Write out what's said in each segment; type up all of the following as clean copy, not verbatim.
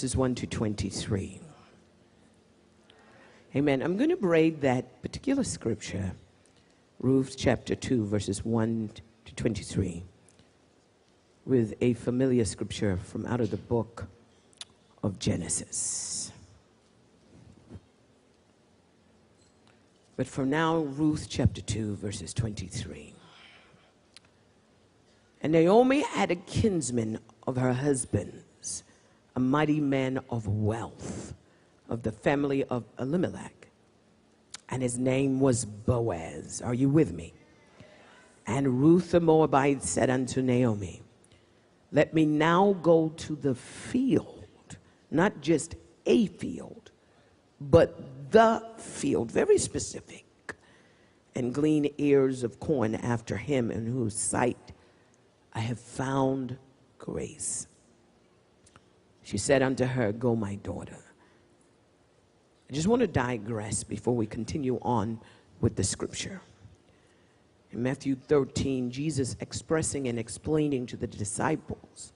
verses 1 to 23. Amen. I'm going to braid that particular scripture, Ruth chapter 2, verses 1 to 23, with a familiar scripture from out of the book of Genesis. But for now, Ruth chapter 2, verses 23. And Naomi had a kinsman of her husband's, a mighty man of wealth, of the family of Elimelech, and his name was Boaz. Are you with me? And Ruth the Moabite said unto Naomi, let me now go to the field, not just a field, but the field, very specific, and glean ears of corn after him in whose sight I have found grace. She said unto her, go, my daughter. I just want to digress before we continue on with the scripture. In Matthew 13, Jesus expressing and explaining to the disciples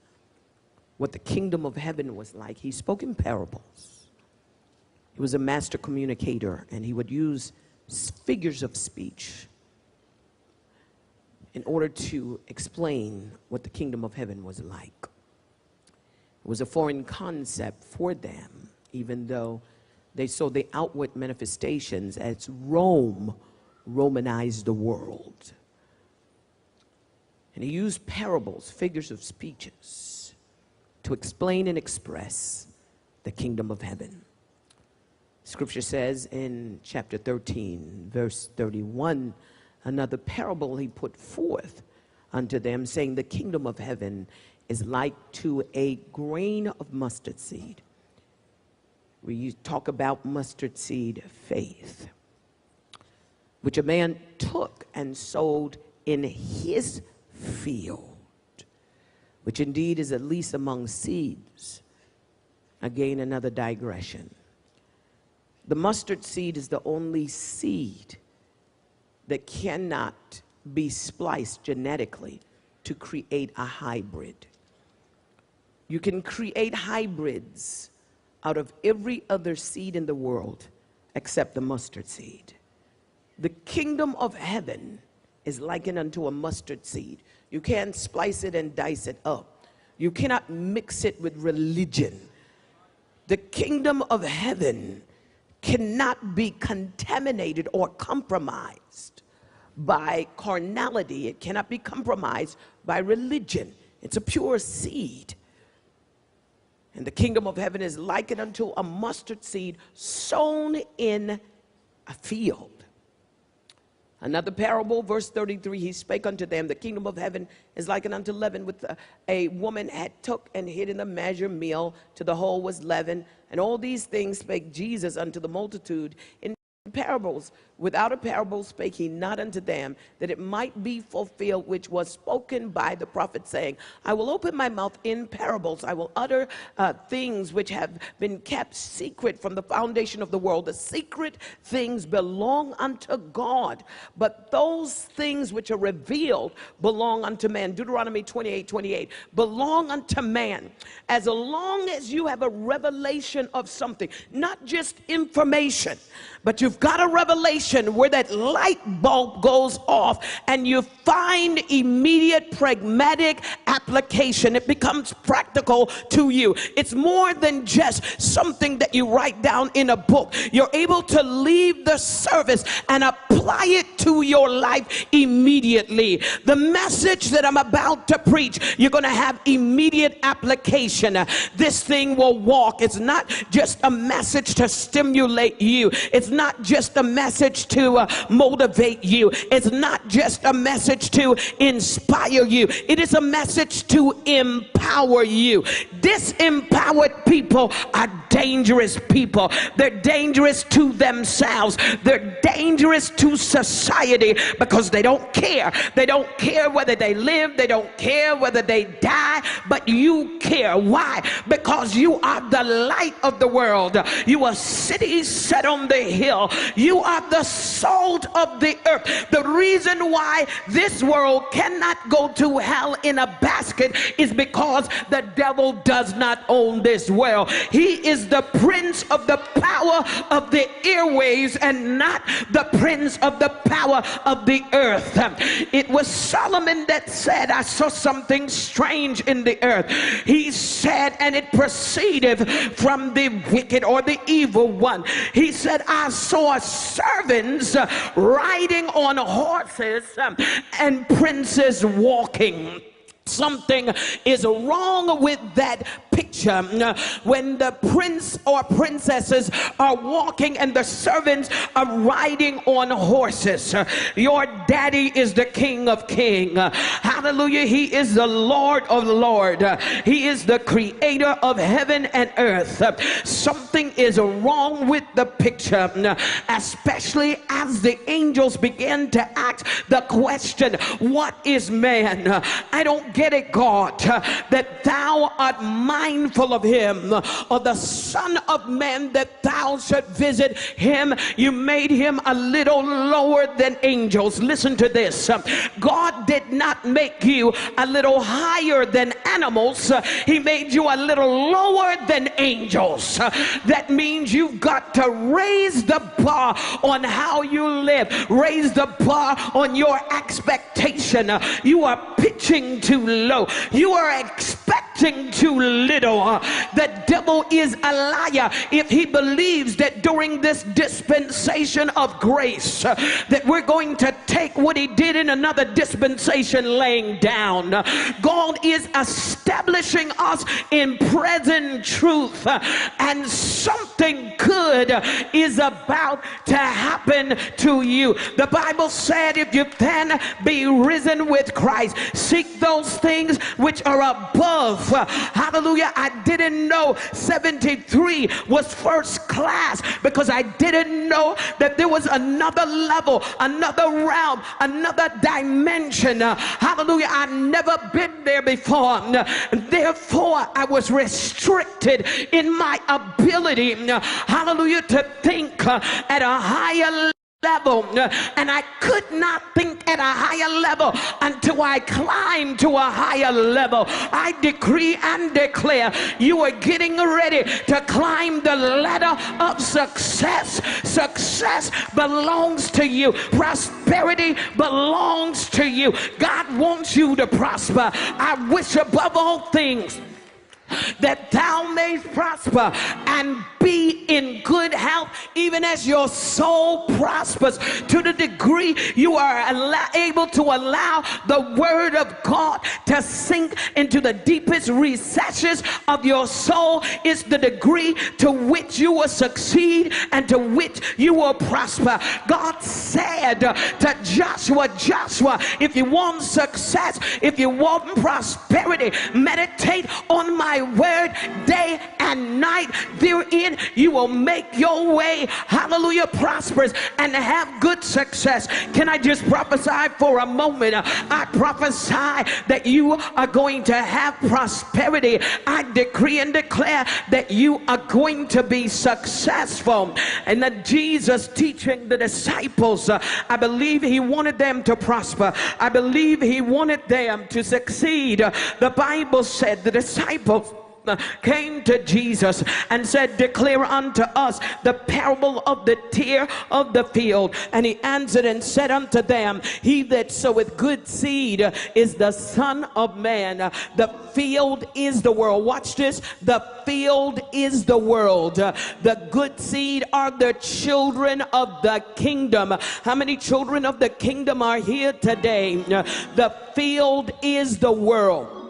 what the kingdom of heaven was like, he spoke in parables. He was a master communicator, and he would use figures of speech in order to explain what the kingdom of heaven was like. It was a foreign concept for them, even though they saw the outward manifestations as Rome Romanized the world. And he used parables, figures of speeches, to explain and express the kingdom of heaven. Scripture says in chapter 13, verse 31, another parable he put forth unto them, saying, the kingdom of heaven is like to a grain of mustard seed. We talk about mustard seed faith, which a man took and sowed in his field, which indeed is at least among seeds. Again, another digression. The mustard seed is the only seed that cannot be spliced genetically to create a hybrid. You can create hybrids out of every other seed in the world except the mustard seed. The kingdom of heaven is likened unto a mustard seed. You can't splice it and dice it up. You cannot mix it with religion. The kingdom of heaven cannot be contaminated or compromised by carnality. It cannot be compromised by religion. It's a pure seed. And the kingdom of heaven is likened unto a mustard seed sown in a field. Another parable, verse 33, he spake unto them, the kingdom of heaven is likened unto leaven, with a woman had took and hid in the measure meal, to the whole was leaven. And all these things spake Jesus unto the multitude in parables. Without a parable spake he not unto them, that it might be fulfilled which was spoken by the prophet, saying, I will open my mouth in parables. I will utter things which have been kept secret from the foundation of the world. The secret things belong unto God, but those things which are revealed belong unto man. Deuteronomy 28:28 belong unto man. As long as you have a revelation of something, not just information, but you've got a revelation where that light bulb goes off and you find immediate pragmatic application. It becomes practical to you. It's more than just something that you write down in a book. You're able to leave the service and apply it to your life immediately. The message that I'm about to preach, you're going to have immediate application. This thing will walk. It's not just a message to stimulate you. It's not just a message to motivate you. It's not just a message to inspire you. It is a message to empower you. Disempowered people are dangerous people. They're dangerous to themselves. They're dangerous to society because they don't care. They don't care whether they live. They don't care whether they die, but you care. Why? Because you are the light of the world. You are a city set on the hill. You are the salt of the earth. The reason why this world cannot go to hell in a basket is because the devil does not own this world. He is the prince of the power of the airways and not the prince of the power of the earth. It was Solomon that said, I saw something strange in the earth. He said, and it proceeded from the wicked or the evil one. He said, I saw servants riding on horses and princes walking. Something is wrong with that picture when the prince or princesses are walking and the servants are riding on horses. Your daddy is the King of Kings. Hallelujah. He is the Lord of Lords. He is the creator of heaven and earth. Something is wrong with the picture, especially as the angels begin to ask the question, what is man? I don't get it, God, that thou art mindful of him, or the Son of Man that thou should visit him. You made him a little lower than angels. Listen to this. God did not make you a little higher than animals. He made you a little lower than angels. That means you've got to raise the bar on how you live, raise the bar on your expectation. You are pitching too low. You are expecting too little. The devil is a liar if he believes that during this dispensation of grace that we're going to take what he did in another dispensation laying down. God is establishing us in present truth, and something good is about to happen to you. The Bible said, if you then be risen with Christ, seek those things which are above. Hallelujah. I didn't know 73 was first class because I didn't know that there was another level, another realm, another dimension. Hallelujah. I've never been there before. Therefore, I was restricted in my ability, hallelujah, to think at a higher level. And I could not think at a higher level until I climbed to a higher level. I decree and declare you are getting ready to climb the ladder of success. Success belongs to you. Prosperity belongs to you. God wants you to prosper. I wish above all things that thou mayst prosper and be in good health, even as your soul prospers. To the degree you are able to allow the word of God to sink into the deepest recesses of your soul is the degree to which you will succeed and to which you will prosper. God said to Joshua, if you want success, if you want prosperity, meditate on my word day and night. Therein you will make your way, hallelujah, prosperous and have good success. Can I just prophesy for a moment? I prophesy that you are going to have prosperity. I decree and declare that you are going to be successful. And that Jesus teaching the disciples, I believe he wanted them to prosper. I believe he wanted them to succeed. The Bible said the disciples came to Jesus and said, declare unto us the parable of the tear of the field. And he answered and said unto them, he that soweth good seed is the Son of Man. The field is the world. Watch this. The field is the world. The good seed are the children of the kingdom. How many children of the kingdom are here today? The field is the world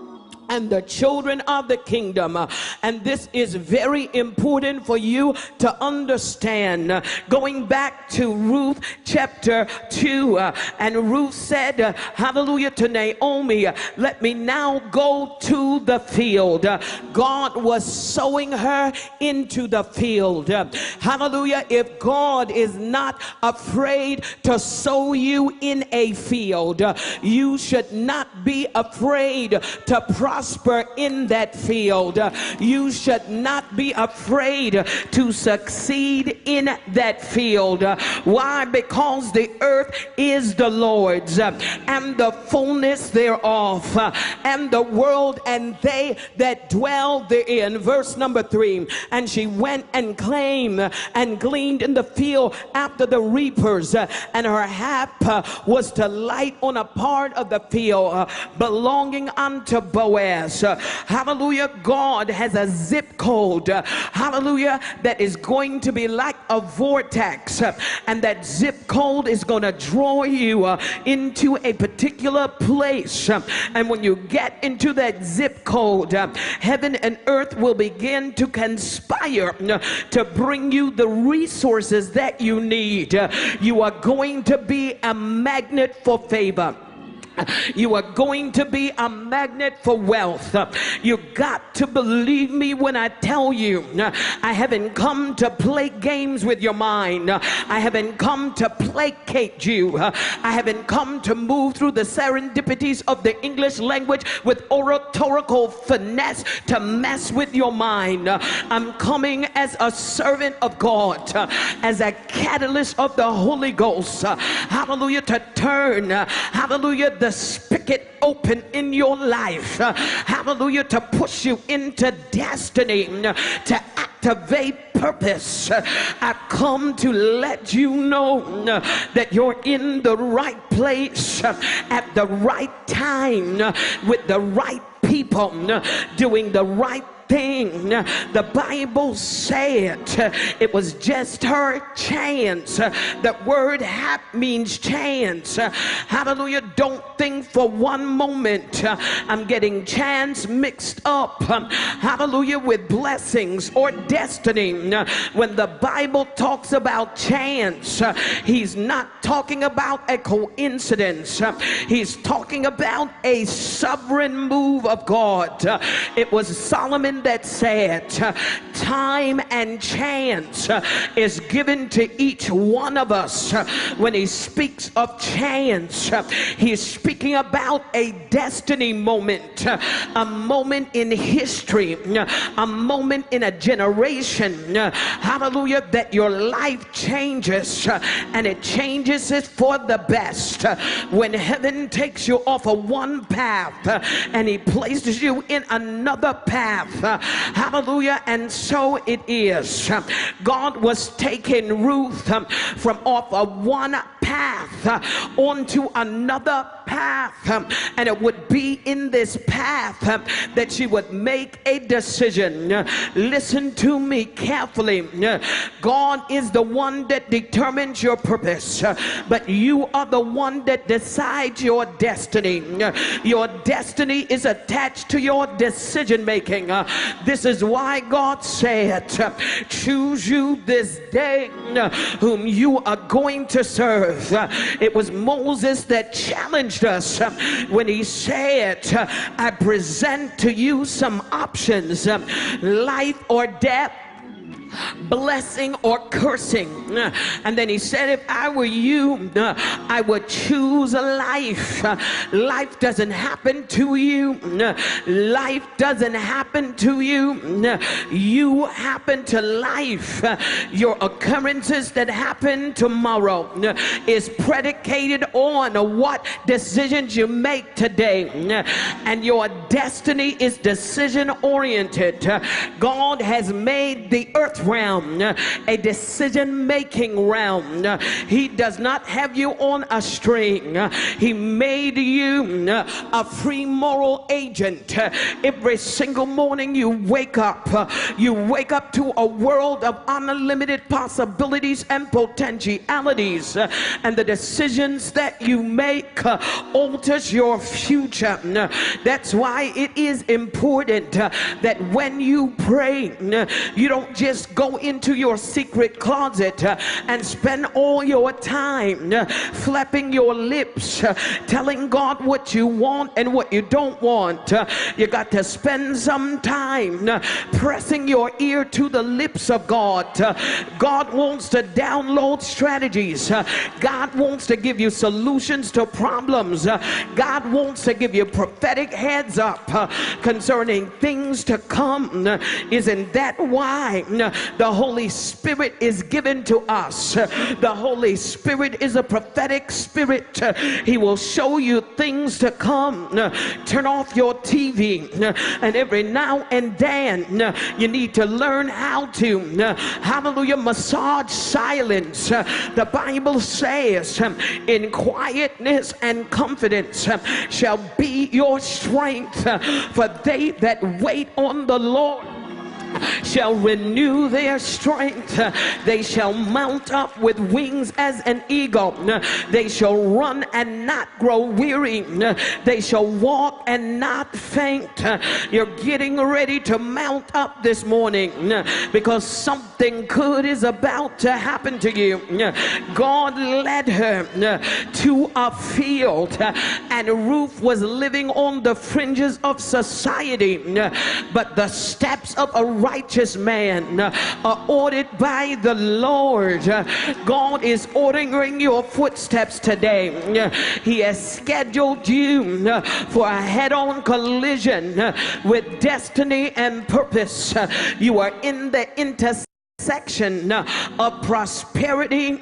and the children of the kingdom. And this is very important for you to understand. Going back to Ruth chapter 2, and Ruth said, hallelujah, to Naomi, let me now go to the field. God was sowing her into the field. Hallelujah. If God is not afraid to sow you in a field, you should not be afraid to prosper prosper in that field. You should not be afraid to succeed in that field. Why? Because the earth is the Lord's, and the fullness thereof, and the world and they that dwell therein. Verse number 3, and she went and claimed and gleaned in the field after the reapers, and her hap was to light on a part of the field belonging unto Boaz. Hallelujah. God has a zip code, hallelujah, that is going to be like a vortex, and that zip code is going to draw you into a particular place. And when you get into that zip code, heaven and earth will begin to conspire to bring you the resources that you need. You are going to be a magnet for favor. You are going to be a magnet for wealth. You got to believe me when I tell you, I haven't come to play games with your mind. I haven't come to placate you. I haven't come to move through the serendipities of the English language with oratorical finesse to mess with your mind. I'm coming as a servant of God, as a catalyst of the Holy Ghost, hallelujah, to turn, hallelujah, the spigot open in your life, hallelujah, to push you into destiny, to activate purpose. I come to let you know that you're in the right place at the right time with the right people doing the right thing. The Bible said it was just her chance. The word hap means chance. Hallelujah. Don't think for one moment I'm getting chance mixed up, hallelujah, with blessings or destiny. When the Bible talks about chance, he's not talking about a coincidence. He's talking about a sovereign move of God. It was Solomon that said, time and chance is given to each one of us. When he speaks of chance, he's speaking about a destiny moment, a moment in history, a moment in a generation, hallelujah, that your life changes, and it changes it for the best. When heaven takes you off of one path and he places you in another path, hallelujah. And so it is. God was taking Ruth from off of one path onto another path, and it would be in this path that she would make a decision. Listen to me carefully. God is the one that determines your purpose, but you are the one that decides your destiny. Your destiny is attached to your decision making. This is why God said, choose you this day whom you are going to serve. It was Moses that challenged us when he said, I present to you some options, life or death, blessing or cursing. And then he said, if I were you, I would choose a life. Life doesn't happen to you. Life doesn't happen to you. You happen to life. Your occurrences that happen tomorrow is predicated on what decisions you make today. And your destiny is decision oriented. God has made the earth realm a decision-making realm. He does not have you on a string. He made you a free moral agent. Every single morning you wake up to a world of unlimited possibilities and potentialities, and the decisions that you make alters your future. That's why it is important that when you pray, you don't just just go into your secret closet and spend all your time flapping your lips, telling God what you want and what you don't want. You got to spend some time pressing your ear to the lips of God. God wants to download strategies. God wants to give you solutions to problems. God wants to give you prophetic heads up concerning things to come. Isn't that why the Holy Spirit is given to us? The Holy Spirit is a prophetic spirit. He will show you things to come. Turn off your TV, and every now and then you need to learn how to, hallelujah, massage silence. The Bible says, in quietness and confidence shall be your strength, for they that wait on the Lord shall renew their strength. They shall mount up with wings as an eagle. They shall run and not grow weary. They shall walk and not faint. You're getting ready to mount up this morning because something good is about to happen to you. God led her to a field, and Ruth was living on the fringes of society, but the steps of a righteous man are ordered by the Lord. God is ordering your footsteps today. He has scheduled you for a head-on collision with destiny and purpose. You are in the intersection of prosperity,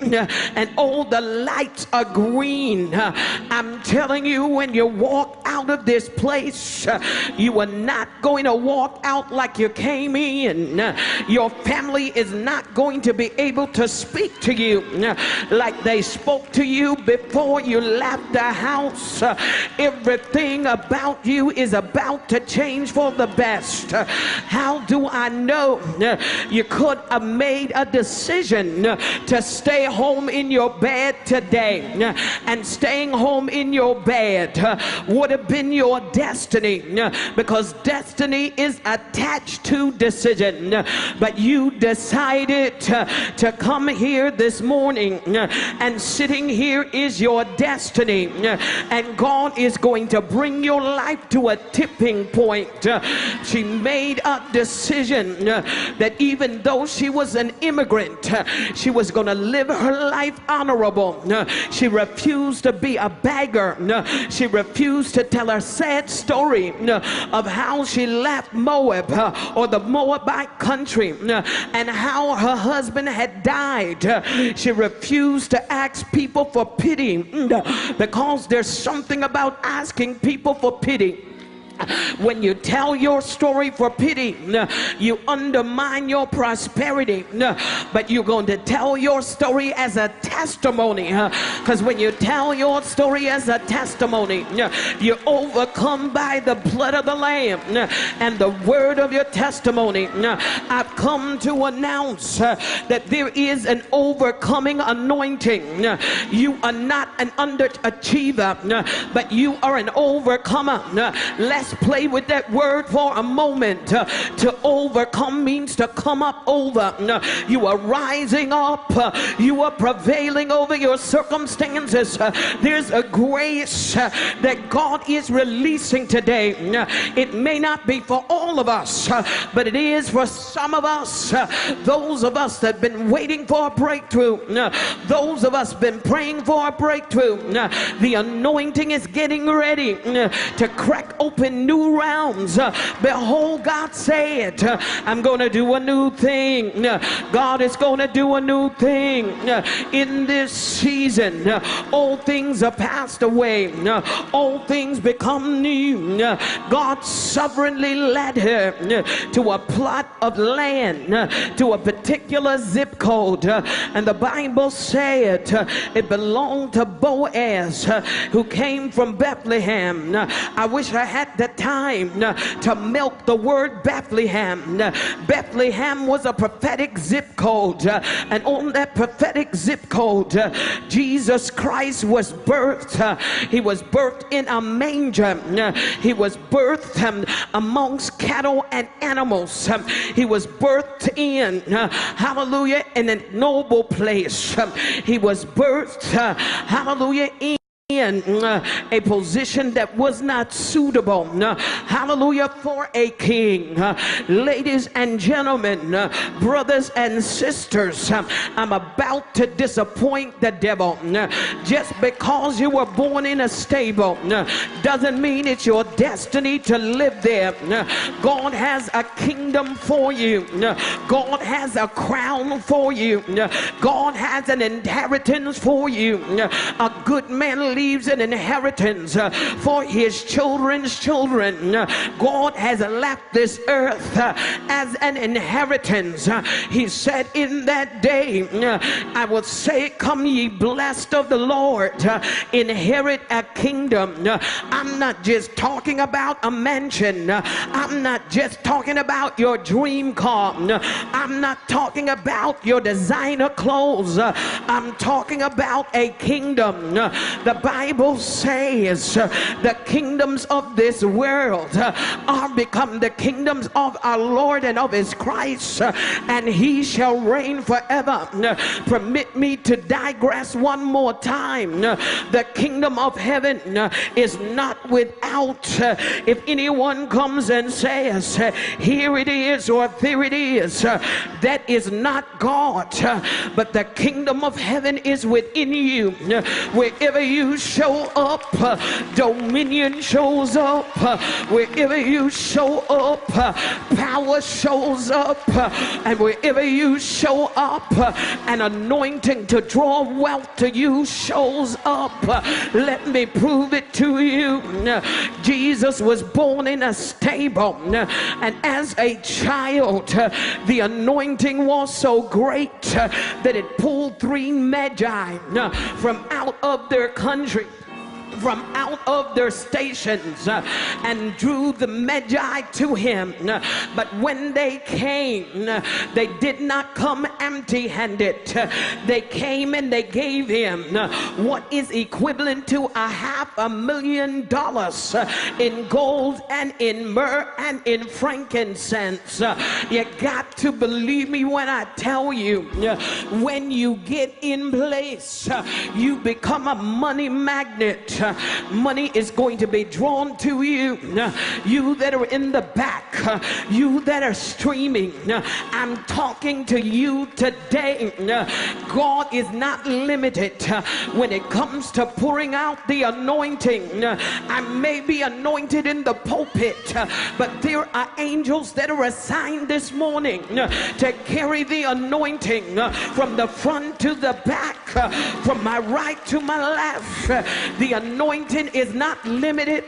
and all the lights are green. I'm telling you, when you walk out of this place, you are not going to walk out like you came in. Your family is not going to be able to speak to you like they spoke to you before you left the house. Everything about you is about to change for the best. How do I know? You could have made a decision to stay home in your bed today, and staying home in your bed would have been your destiny, because destiny is attached to decision. But you decided to come here this morning, and sitting here is your destiny, and God is going to bring your life to a tipping point. She made a decision that even though she was an immigrant, she was going to live her life honorable. She refused to be a beggar. She refused to tell her sad story of how she left Moab, or the Moabite country, and how her husband had died. She refused to ask people for pity, because there's something about asking people for pity. When you tell your story for pity, you undermine your prosperity. But you're going to tell your story as a testimony, because when you tell your story as a testimony, you're overcome by the blood of the Lamb and the word of your testimony. I've come to announce that there is an overcoming anointing. You are not an underachiever, but you are an overcomer. Let's play with that word for a moment. To overcome means to come up over. You are rising up. You are prevailing over your circumstances. There's a grace that God is releasing today. It may not be for all of us, but it is for some of us. Those of us that have been waiting for a breakthrough. Those of us been praying for a breakthrough. The anointing is getting ready to crack open new realms. Behold, God said, I'm going to do a new thing. God is going to do a new thing in this season. All things are passed away. All things become new. God sovereignly led her to a plot of land, to a particular zip code, and the Bible said it belonged to Boaz, who came from Bethlehem. I wish I had the time to milk the word Bethlehem. Bethlehem was a prophetic zip code, and on that prophetic zip code, Jesus Christ was birthed. He was birthed in a manger. He was birthed amongst cattle and animals. He was birthed in, hallelujah, in a noble place. He was birthed, hallelujah, in a position that was not suitable, hallelujah, for a king. Ladies and gentlemen, brothers and sisters, I'm about to disappoint the devil. Just because you were born in a stable doesn't mean it's your destiny to live there. God has a kingdom for you. God has a crown for you. God has an inheritance for you. A good man leaves an inheritance for his children's children. God has left this earth as an inheritance. He said, in that day I will say, come ye blessed of the Lord, inherit a kingdom. I'm not just talking about a mansion. I'm not just talking about your dream car. I'm not talking about your designer clothes. I'm talking about a kingdom. The Bible says the kingdoms of this world are become the kingdoms of our Lord and of his Christ, and he shall reign forever. Permit me to digress one more time. The kingdom of heaven is not without. If anyone comes and says, here it is or there it is, that is not God. But the kingdom of heaven is within you. Wherever you show up, dominion shows up. Wherever you show up, power shows up. And wherever you show up, an anointing to draw wealth to you shows up. Let me prove it to you. Jesus was born in a stable, and as a child, the anointing was so great that it pulled 3 magi from out of their country, from out of their stations, and drew the magi to him. But when they came, they did not come empty-handed. They came and they gave him what is equivalent to $500,000 in gold and in myrrh and in frankincense. You got to believe me when I tell you, when you get in place, you become a money magnet. Money is going to be drawn to you. You that are in the back, you that are streaming, I'm talking to you today. God is not limited when it comes to pouring out the anointing. I may be anointed in the pulpit, but there are angels that are assigned this morning to carry the anointing from the front to the back, from my right to my left. The anointing is not limited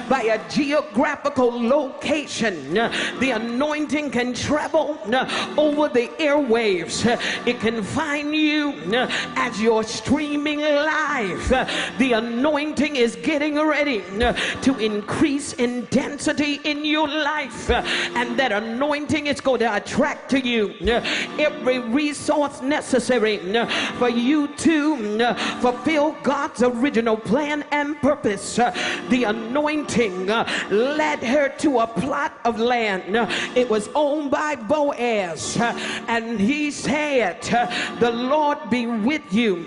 by a geographical location. The anointing can travel over the airwaves. It can find you as you're streaming live. The anointing is getting ready to increase in density in your life, and that anointing is going to attract to you every resource necessary for you to fulfill God's original plan and purpose. The anointing led her to a plot of land. It was owned by Boaz, and he said, the Lord be with you.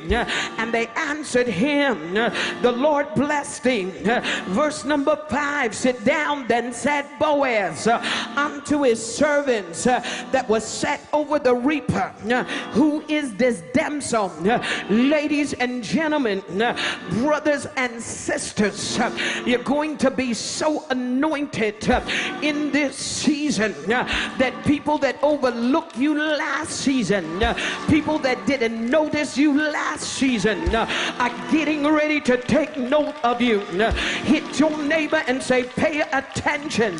And they answered him, the Lord bless thee. Verse number 5, sit down then said Boaz unto his servants that was set over the reaper, who is this damsel? Ladies and gentlemen, brothers and sisters, you're going to be so anointed in this season that people that overlooked you last season, people that didn't notice you last season, are getting ready to take note of you. Hit your neighbor and say, pay attention.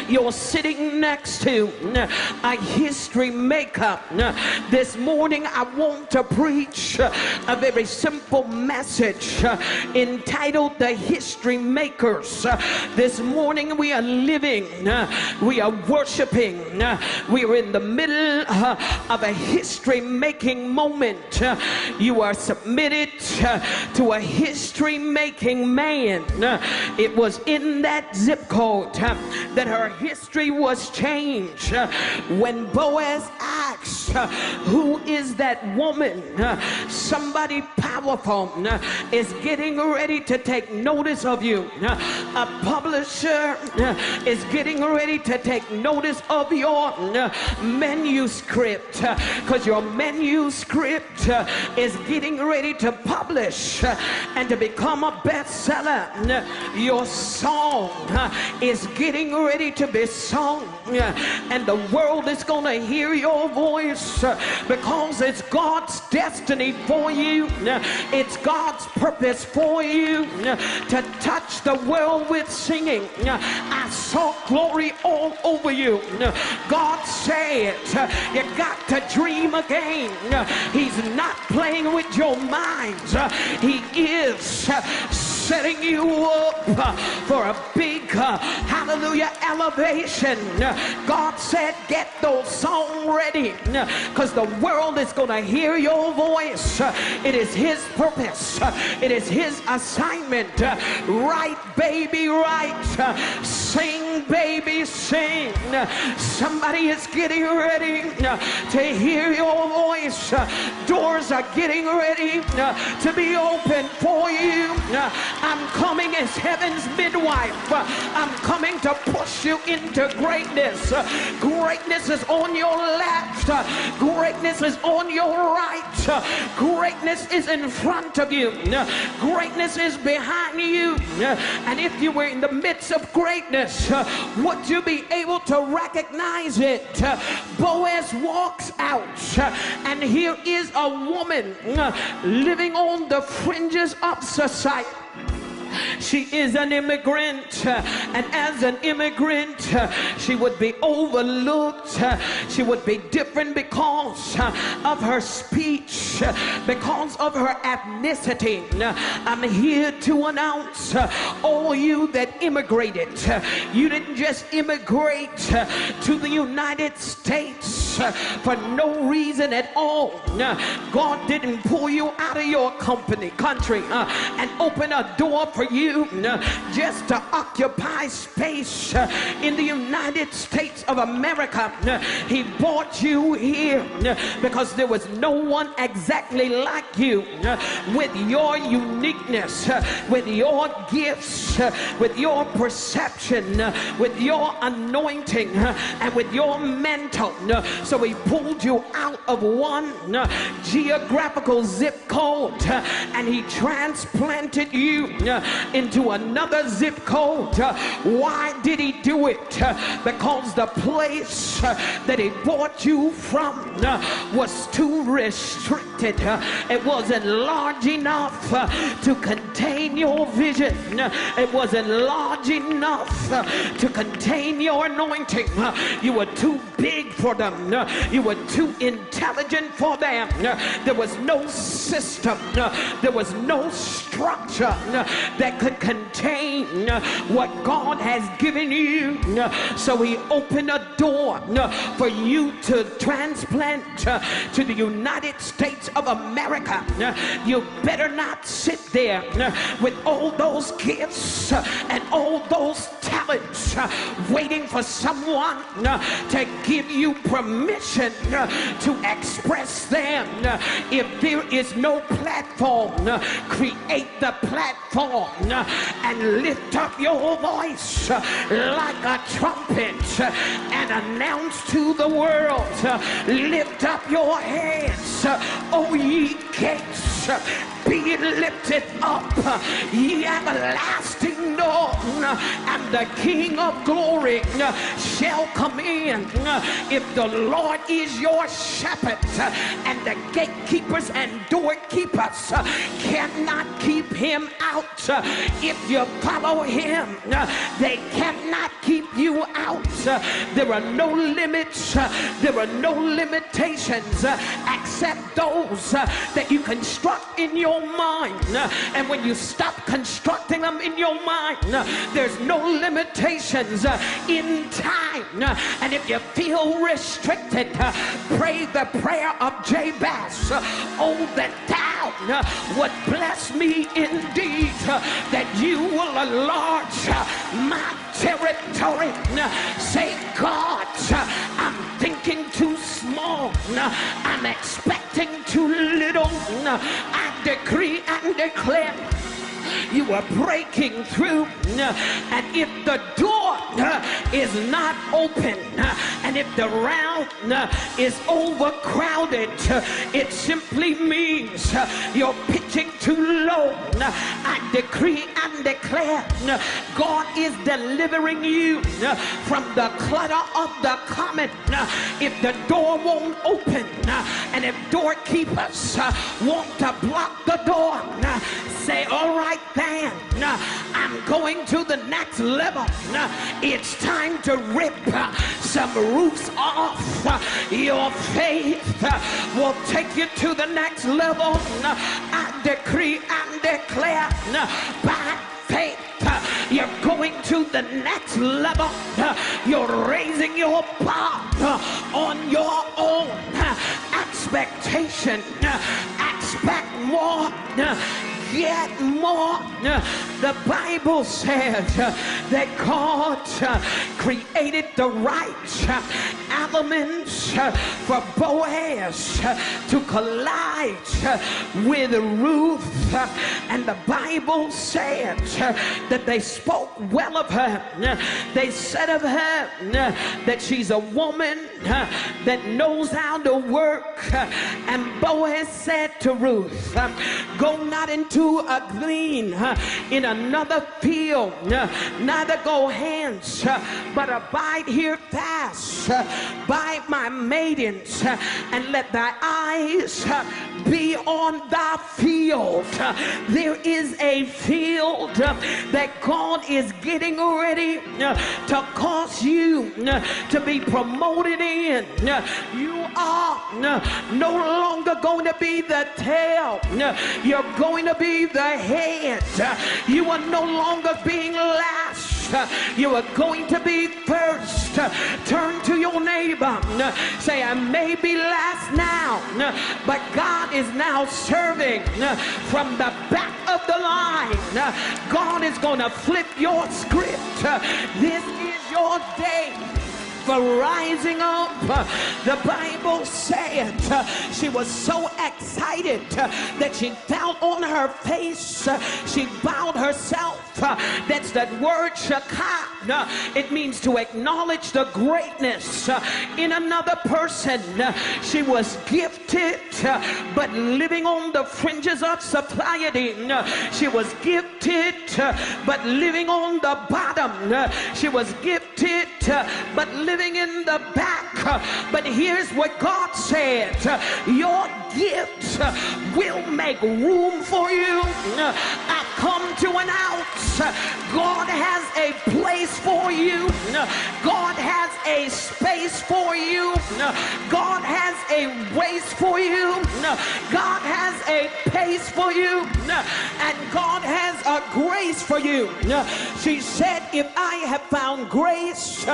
you're sitting next to a history maker. This morning I want to preach a very simple message entitled The History Makers. This morning we are living, we are worshiping, we are in the middle of a history making moment. You are submitted to a history making man. It was in that zip code that her history was changed. When Boaz asked, who is that woman? Somebody powerful is getting ready to take notice of you. A publisher is getting ready to take notice of your manuscript, because your manuscript is getting ready to publish and to become a bestseller. Your song is getting ready to be sung, and the world is going to hear your voice, because it's God's destiny for you. It's God's purpose for you to touch the world with singing. I saw glory all over you. God said you got to dream again. He's not playing with your minds. He is setting you up for a big hallelujah elevation. God said get those songs ready, because the world is going to hear your voice. It is his purpose, it is his assignment. Write, baby, write. Sing, baby, sing. Somebody is getting ready to hear your voice. Doors are getting ready to be open for you. I'm coming as heaven's midwife. I'm coming to push you into greatness. Greatness is on your left. Greatness is on your right. Greatness is in front of you. Greatness is behind you. And if you were in the midst of greatness, would you be able to recognize it? Boaz walks out, and here is a woman living on the fringes of society. She is an immigrant, and as an immigrant, she would be overlooked. She would be different because of her speech, because of her ethnicity. I'm here to announce, all you that immigrated, you didn't just immigrate to the United States for no reason at all. God didn't pull you out of your country and open a door for you just to occupy space in the United States of America. He brought you here because there was no one exactly like you, with your uniqueness, with your gifts, with your perception, with your anointing, and with your mental. So he pulled you out of one geographical zip code and he transplanted you into another zip code. Why did he do it? Because the place that he brought you from was too restricted. It wasn't large enough to contain your vision. It wasn't large enough to contain your anointing. You were too big for them. You were too intelligent for them. There was no system. There was no structure that could contain what God has given you. So he opened a door for you to transplant to the United States of America. You better not sit there with all those gifts and all those talents waiting for someone to give you permission to express them. If there is no platform, create the platform and lift up your voice like a trumpet and announce to the world, lift up your heads, O ye gates, be lifted up, ye everlasting door, and the King of glory shall come in. If the Lord is your shepherd, and the gatekeepers and doorkeepers cannot keep him out, if you follow him, they cannot keep you out. There are no limits, there are no limitations except those that you construct in your mind. And when you stop constructing them in your mind, there's no limitations in time. And if you feel restricted, pray the prayer of Jabez. Oh, that thou would bless me indeed, that you will enlarge my territory. Say, God, I'm thinking too small, I'm expecting too little. I decree and declare you are breaking through, and if the door is not open, and if the round is overcrowded, it simply means you're pitching too low. I decree and declare God is delivering you from the clutter of the comet. If the door won't open, and if doorkeepers want to block the door, say, all right then, I'm going to the next level. It's time to rip some roofs off. Your faith will take you to the next level. I decree and declare, by faith, you're going to the next level. You're raising your bar on your own expectation. Expect more. Get more. The Bible says that God created the right elements for Boaz to collide with Ruth, and the Bible said that they spoke well of her. They said of her that she's a woman that knows how to work. And Boaz said to Ruth, go not into a glean in another field, neither go hence, but abide here fast by my maidens, and let thy eyes be on thy field. There is a field that God is getting ready to cause you to be promoted in. You are no longer going to be the tail. You're going to be the head. You are no longer being last. You are going to be first. Turn to your neighbor. Say, I may be last now, but God is now serving from the back of the line. God is going to flip your script. This is your day for rising up. The Bible said she was so excited that she fell on her face. She bowed herself. That's that word shakah. It means to acknowledge the greatness in another person. She was gifted, but living on the fringes of society. She was gifted, but living on the bottom. She was gifted, but living in the back. But here's what God said: your gift will make room for you. I come to announce God has a place for you. God has a space for you. God has a race for you. God has a pace for you. And God has a grace for you. She said, if I have found grace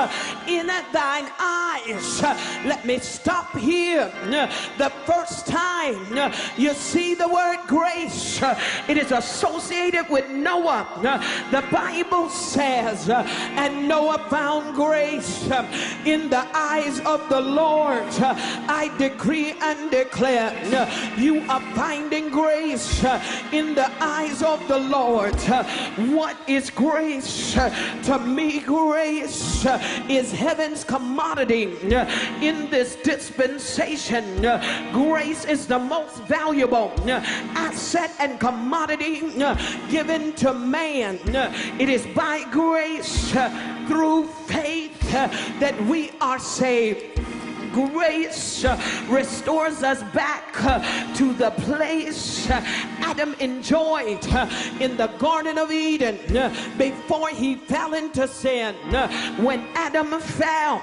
in thine eyes, let me stop here. The first time you see the word grace, it is associated with Noah. The Bible says, and Noah found grace in the eyes of the Lord. I decree and declare, you are finding grace in the eyes of the Lord. What is grace? To me, grace is heaven's commodity in this dispensation. Grace is the most valuable asset and commodity given to man. It is by grace through faith that we are saved. Grace restores us back to the place Adam enjoyed in the Garden of Eden before he fell into sin. When Adam fell,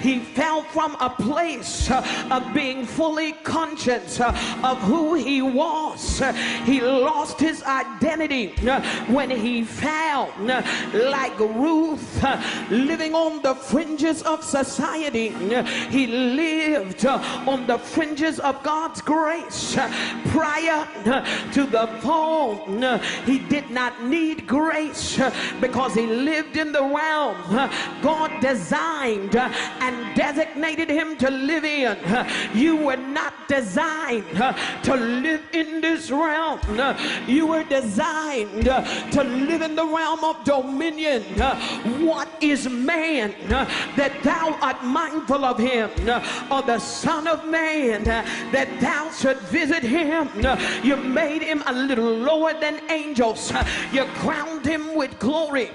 he fell from a place of being fully conscious of who he was. He lost his identity when he fell, like Ruth, living on the fringes of society. He lived on the fringes of God's grace. Prior to the fall, he did not need grace because he lived in the realm God designed and designated him to live in. You were not designed to live in this realm. You were designed to live in the realm of dominion. What is man that thou art mindful of him, or the Son of Man that thou should visit him? You made him a little lower than angels. You crowned him with glory.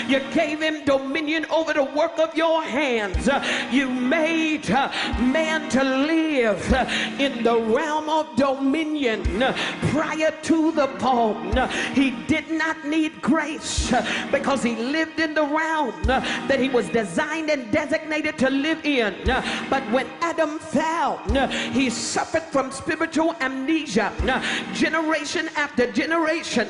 You gave him dominion over the work of your hands. You made man to live in the realm of dominion. Prior to the fall, he did not need grace because he lived in the realm that he was designed and designated to live in. But when Adam fell, he suffered from spiritual amnesia. Generation after generation,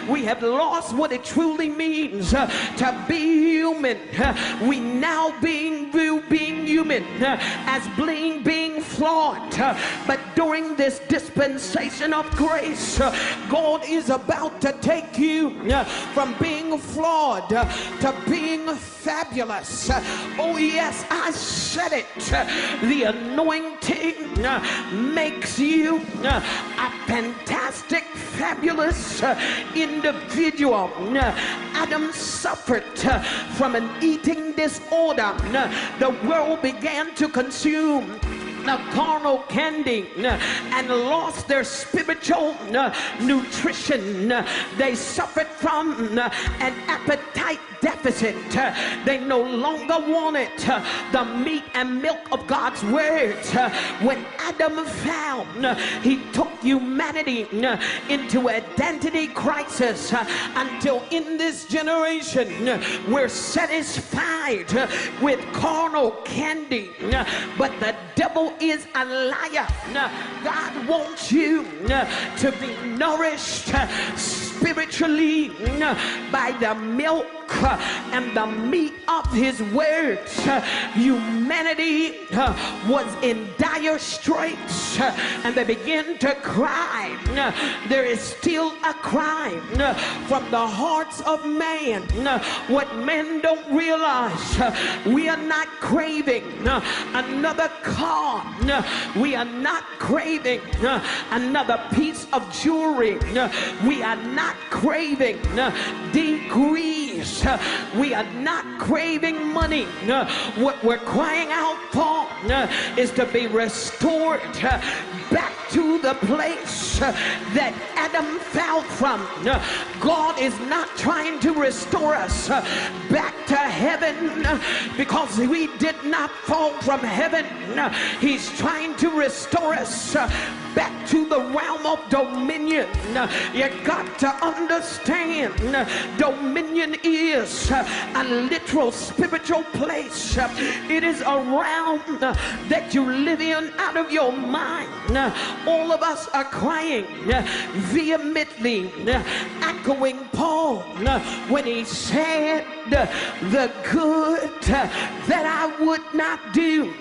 we have lost what it truly means to be human. We now being human as being flawed. But during this dispensation of grace, God is about to take you from being flawed to being fabulous. Oh yes, I said it. The anointing makes you a fantastic, fabulous individual. Adam suffered from an eating disorder. The world began to consume the carnal candy and lost their spiritual nutrition. They suffered from an appetite deficit. They no longer wanted the meat and milk of God's word. When Adam fell, he took humanity into identity crisis until in this generation we're satisfied with carnal candy. But the devil is a liar. God wants you to be nourished spiritually by the milk and the meat of his words. Humanity was in dire straits and they began to cry. There is still a cry from the hearts of man. What men don't realize, we are not craving another car. We are not craving another piece of jewelry. We are not craving degrees. We are not craving money. What we're crying out for is to be restored back to the place that Adam fell from. God is not trying to restore us back to heaven because we did not fall from heaven. He's trying to restore us back to the realm of dominion. You got to understand, dominion is a literal spiritual place. It is a realm that you live in out of your mind. All of us are crying vehemently, echoing Paul when he said, the good that I would not do,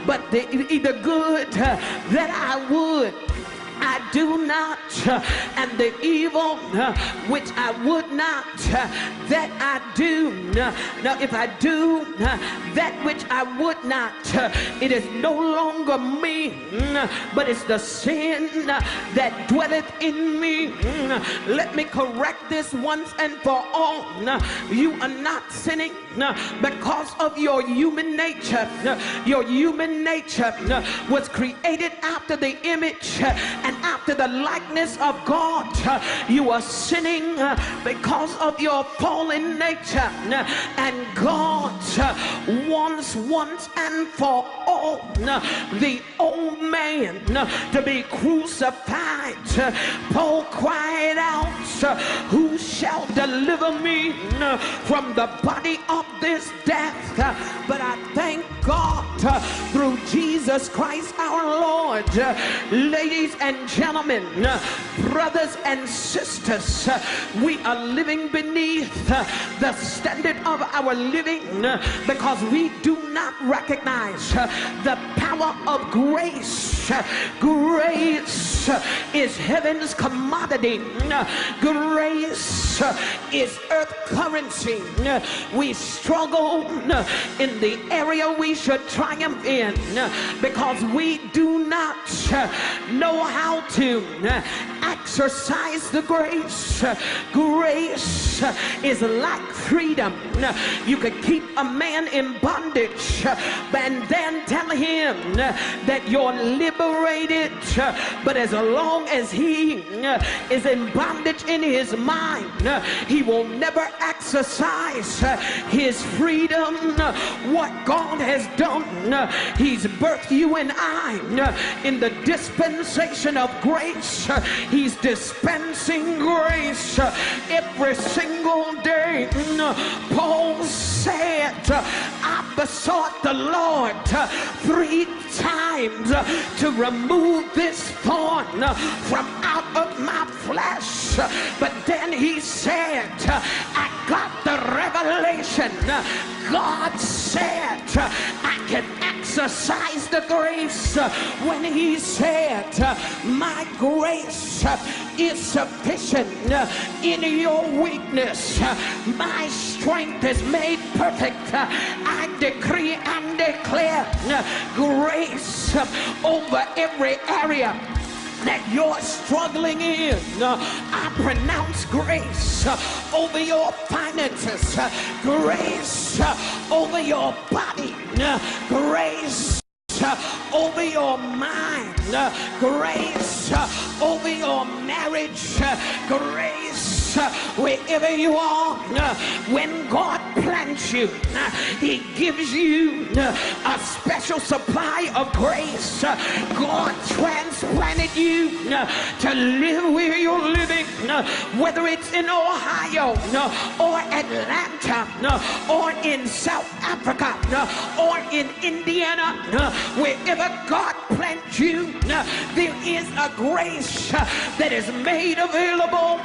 but the good that I would, I do not, and the evil which I would not, that I do. Now if I do that which I would not, it is no longer me, but it's the sin that dwelleth in me. Let me correct this once and for all. You are not sinning because of your human nature. Your human nature was created after the image and after the likeness of God. You are sinning because of your fallen nature, and God wants once and for all the old man to be crucified. Paul cried out, who shall deliver me from the body of this death? But I thank God through Jesus Christ our Lord. Ladies and gentlemen, brothers and sisters, we are living beneath the standard of our living because we do not recognize the power of grace. Grace is heaven's commodity. Grace is earth currency. We struggle in the area we should triumph in because we do not know how to exercise the grace. Grace is like freedom. You could keep a man in bondage and then tell him that you're liberated, but as long as he is in bondage in his mind, he will never exercise his freedom. What God has done, he's birthed you and I in the dispensation of grace. He's dispensing grace every single day. Paul said, I besought the Lord 3 times to remove this thorn from out of my flesh. But then he said, I got the revelation. God said I can exercise the grace when he said, my grace is sufficient in your weakness. My strength is made perfect. I decree and declare grace over every area that you're struggling in. I pronounce grace over your finances, grace over your body, grace over your mind, grace over your marriage, grace wherever you are. When God plants you, he gives you a special supply of grace. God transplanted you to live where you're living, whether it's in Ohio or Atlanta or in South Africa or in Indiana. Wherever God plants you, there is a grace that is made available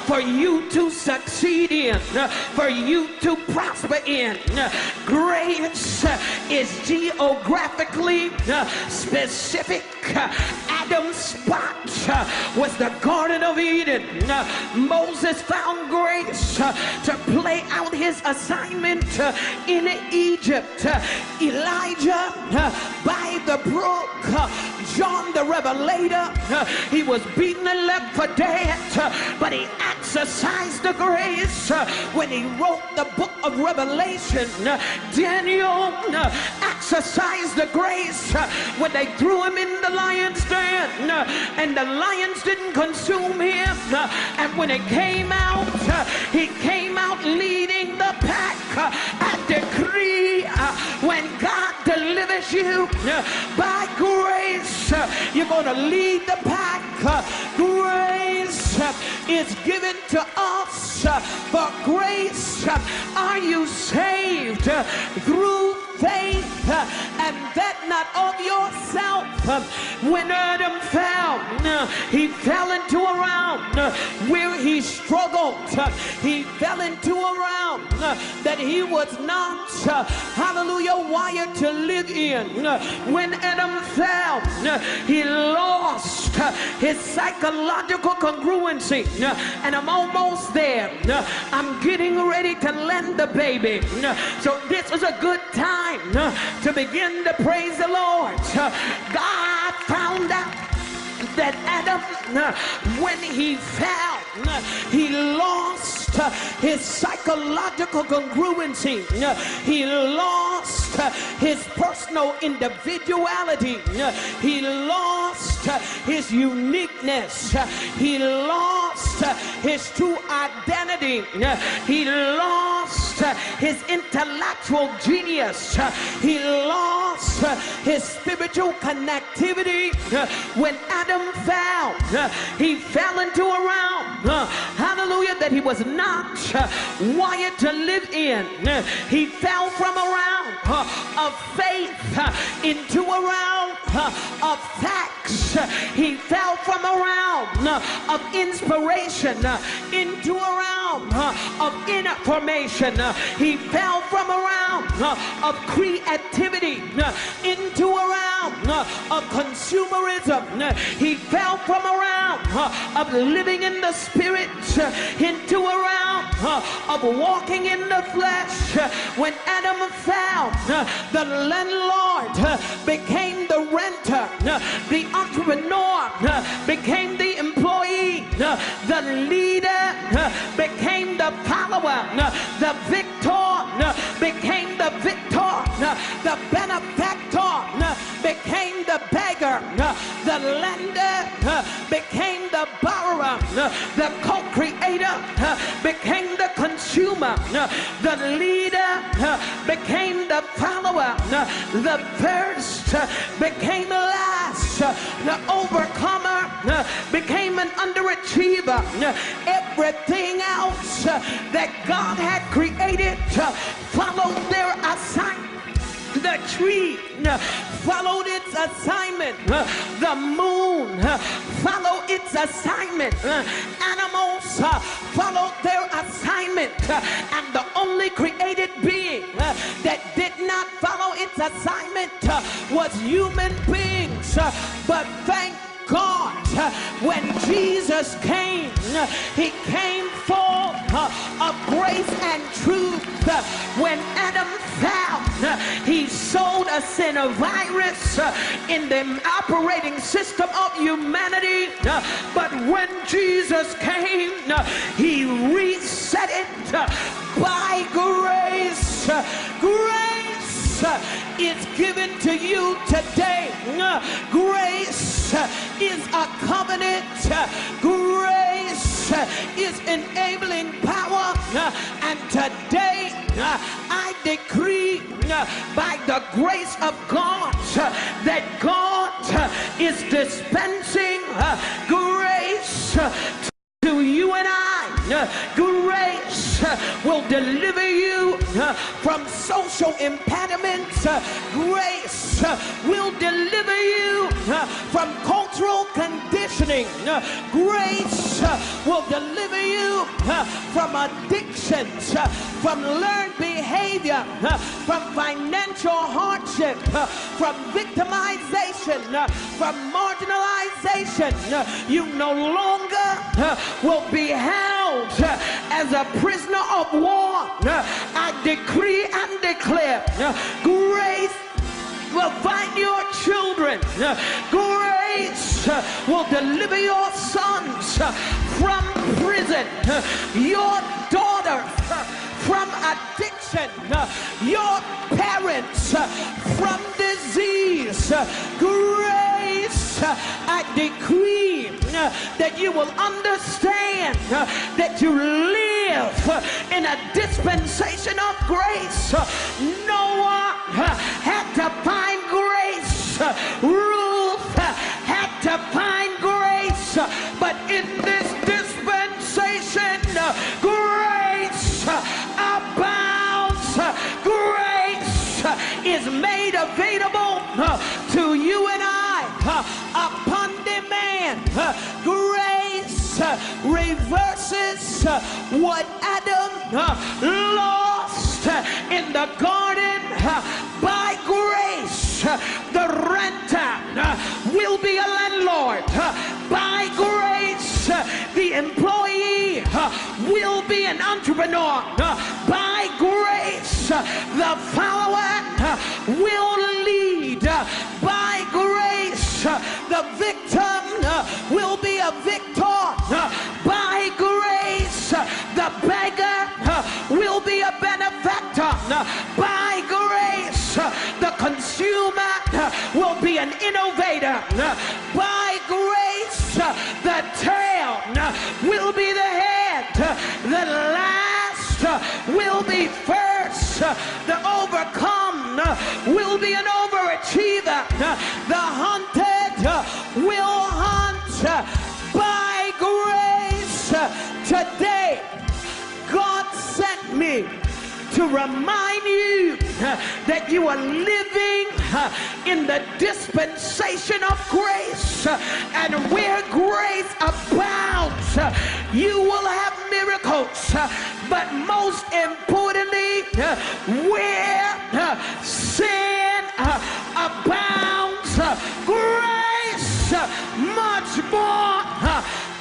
for you to succeed in, for you to prosper in. Grace is geographically specific. Adam's spot was the Garden of Eden. Moses found grace to play out his assignment in Egypt. Elijah by the brook. John the Revelator, he was beaten and left for dead, but he exercised the grace when he wrote the book of Revelation. Daniel exercised the grace when they threw him in the lion's den, and the lions didn't consume him, and when he came out leading the pack. I decree when God delivers you by grace, you're going to lead the pack. Grace is given to us for grace. Are you saved through faith, and that not of yourself? When Adam fell, he fell into a realm where he struggled. He fell into a realm that he was not, hallelujah, wired to live in. When Adam fell, he lost lost his psychological congruency. And I'm almost there. I'm getting ready to land the baby. So this is a good time to begin to praise the Lord. God found out that Adam, when he fell, he lost his psychological congruency. He lost his personal individuality. He lost his uniqueness. He lost his true identity. He lost his intellectual genius. He lost his spiritual connectivity. When Adam fell, he fell into a realm, hallelujah, that he was not wired to live in. He fell from a realm of faith into a realm of facts. He fell from a realm of inspiration into a realm of information. He fell from a realm of creativity into a realm of consumerism. He fell from a realm of living in the spirit into a realm of walking in the flesh. When Adam fell, the landlord became the renter, the entrepreneur became the employee, the leader became the follower, the victor became the victor, the benefactor became the beggar, the lender became the borrower, the co-creator became the consumer, the leader became the follower, the first became the last, the overcomer became an underachiever. Everything else that God had created followed their assignment. The tree followed its assignment. The moon followed its assignment. Animals followed their assignment. And the only created being that did not follow its assignment was human beings. But thank God, when Jesus came, he came full of grace and truth. When Adam fell, he sowed a sin of virus in the operating system of humanity. But when Jesus came, he reset it by grace. Grace is given to you today. Grace is a covenant. Grace is enabling power. And today I decree by the grace of God that God is dispensing grace to you and I. Grace will deliver you from social impediments. Grace will deliver you from cultural conditioning. Grace will deliver you from addictions, from learned behavior, from financial hardship, from victimization, from marginalization. You no longer will be held as a prisoner of war. I decree and declare grace will find your children. Grace will deliver your sons from prison, your daughters from addiction, your parents from disease. Grace, I decree that you will understand that you live in a dispensation of grace. Noah had to find grace. Ruth had to find grace. But in this dispensation, grace abounds. Grace is made available to you and I upon demand. Grace reverses what Adam lost in the garden. By grace, the renter will be a landlord. By grace, the employee will be an entrepreneur. By grace, the follower will lead. By grace, the victim will be a victor. By grace, the beggar will be a benefactor. By grace, the consumer will be an innovator. By grace, the tail will be the head. The last will be first. The overcome will be an overachiever. The hunted will hunt. By grace, today God sent me to remind you that you are living in the dispensation of grace, and where grace abounds, you will have miracles, but most importantly, where sin abounds, grace much more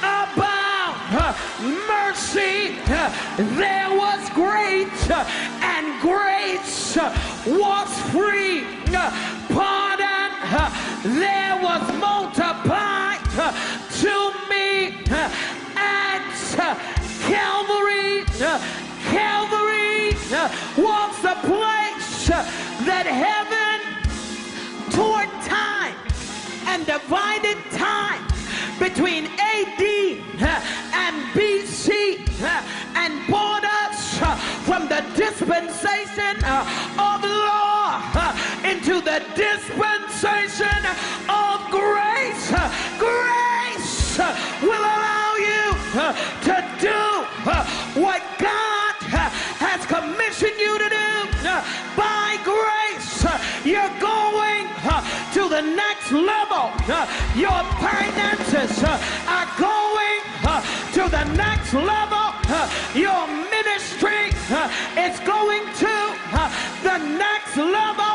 abound. Mercy, there was great, and grace was free. Pardon, there was multiplied to me at Calvary. Calvary was the place that heaven toward time and divided time between AD and BC and brought us from the dispensation of law into the dispensation of grace. Grace will allow you to do what God has commissioned you to do. By grace, you're going to the next level. Your finances are going to the next level. Your ministry is going to the next level.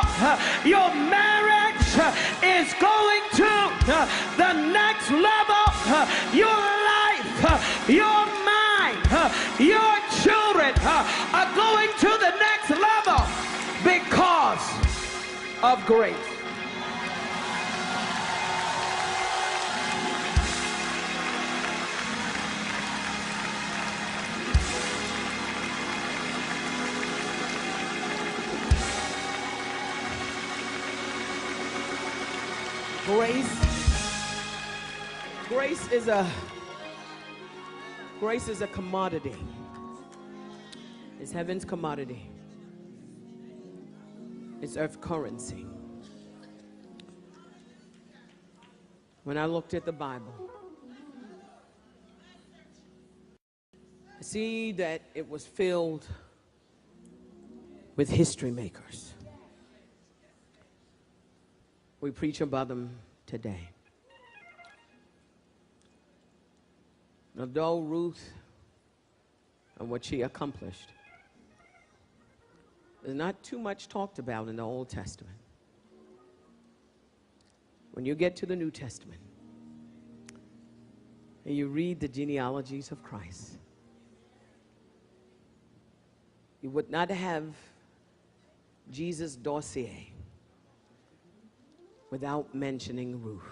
Your marriage is going to the next level. Your life, your mind, your children are going to the next level because of grace. Grace is a commodity. It's heaven's commodity. It's earth currency. When I looked at the Bible, I see that it was filled with history makers. We preach about them today. Although Ruth and what she accomplished is not too much talked about in the Old Testament, when you get to the New Testament and you read the genealogies of Christ, you would not have Jesus' dossier without mentioning Ruth.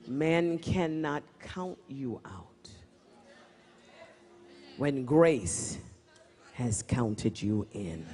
Man cannot count you out when grace has counted you in.